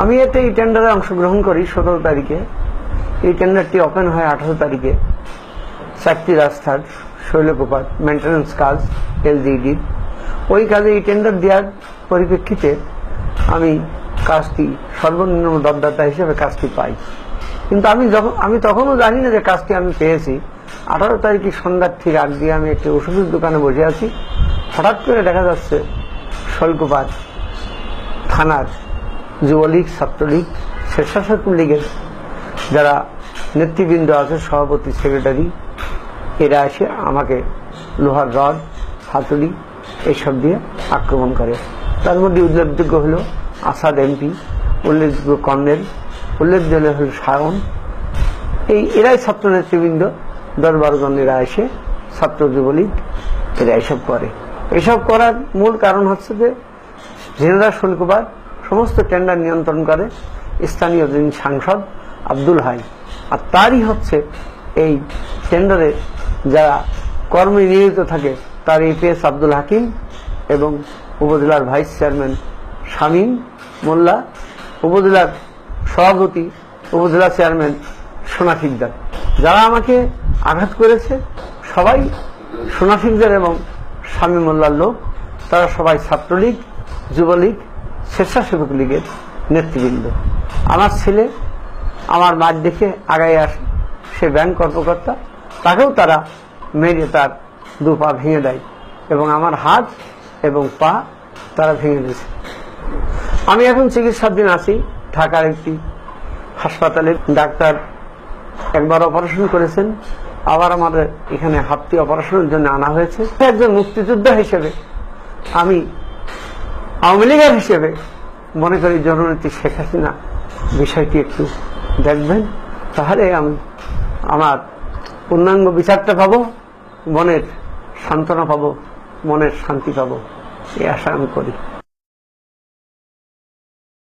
আমি এতে এই টেন্ডারে অংশগ্রহণ করি 17 তারিখে। এই টেন্ডারটি ওপেন হয় 18 তারিখে। 4টি রাস্তার শৈলকুপার মেইনটেন্যান্স কাজ এলজিডি ওই কাজে এই টেন্ডার দেওয়ার পরিপ্রেক্ষিতে আমি কাজটি সর্বনিম্ন দরদাতা হিসেবে কাজটি পাই। কিন্তু আমি তখনও জানি না যে কাজটি আমি পেয়েছি। 18 তারিখে সন্ধ্যার ঠিক আগ দিয়ে আমি একটি ওষুধের দোকানে বসে আছি। হঠাৎ করে দেখা যাচ্ছে শৈলকুপার থানার যুবলীগ, ছাত্রলীগ, স্বেচ্ছাসেবক লীগের যারা নেতৃবৃন্দ আছে, সভাপতি, সেক্রেটারি, এরা এসে আমাকে লোহার রড, হাতুড়ি এইসব দিয়ে আক্রমণ করে। তার মধ্যে উল্লেখযোগ্য হল আসাদ এমপি, উল্লেখযোগ্য কর্নেল, উল্লেখযোগ্য হল সায়ন। এরাই ছাত্র নেতৃবৃন্দ 10-12 জন এরা এসে ছাত্র যুবলীগ এরা এসব করে। এসব করার মূল কারণ হচ্ছে যে জেনারেল শৈলকুপার সমস্ত টেন্ডার নিয়ন্ত্রণ করে স্থানীয় যিনি সাংসদ আব্দুল হাই, আর তারই হচ্ছে এই টেন্ডারে যারা কর্মী নিয়োজিত থাকে তার এপিএস আব্দুল হাকিম এবং উপজেলার ভাইস চেয়ারম্যান শামীম মোল্লা, উপজেলার সভাপতি, উপজেলা চেয়ারম্যান সোনা শিকদার। যারা আমাকে আঘাত করেছে সবাই সোনা শিকদার এবং শামীম মোল্লার লোক। তারা সবাই ছাত্রলীগ, যুবলীগ, স্বেচ্ছাসেবক লীগের নেতৃবৃন্দ। আমার ছেলে আমার মাঠ দেখে আগায় আসে, সে ব্যাংক কর্মকর্তা, তাকেও তারা মেরে তার 2 পা ভেঙে দেয় এবং আমার হাত এবং পা তারা ভেঙে দিয়েছে। আমি এখন চিকিৎসাধীন আছি ঢাকার একটি হাসপাতালে। ডাক্তার একবার অপারেশন করেছেন, আবার আমাদের এখানে হাতটি অপারেশনের জন্য আনা হয়েছে। একজন মুক্তিযোদ্ধা হিসেবে আমি আওয়ামী লীগের হিসেবে মনে করি জননেত্রী শেখ হাসিনা বিষয়টি একটু দেখবেন, তাহলে আমি আমার পূর্ণাঙ্গ বিচারটা পাবো, মনের সান্ত্বনা পাবো, মনের শান্তি পাবো, এই আশা আমি করি।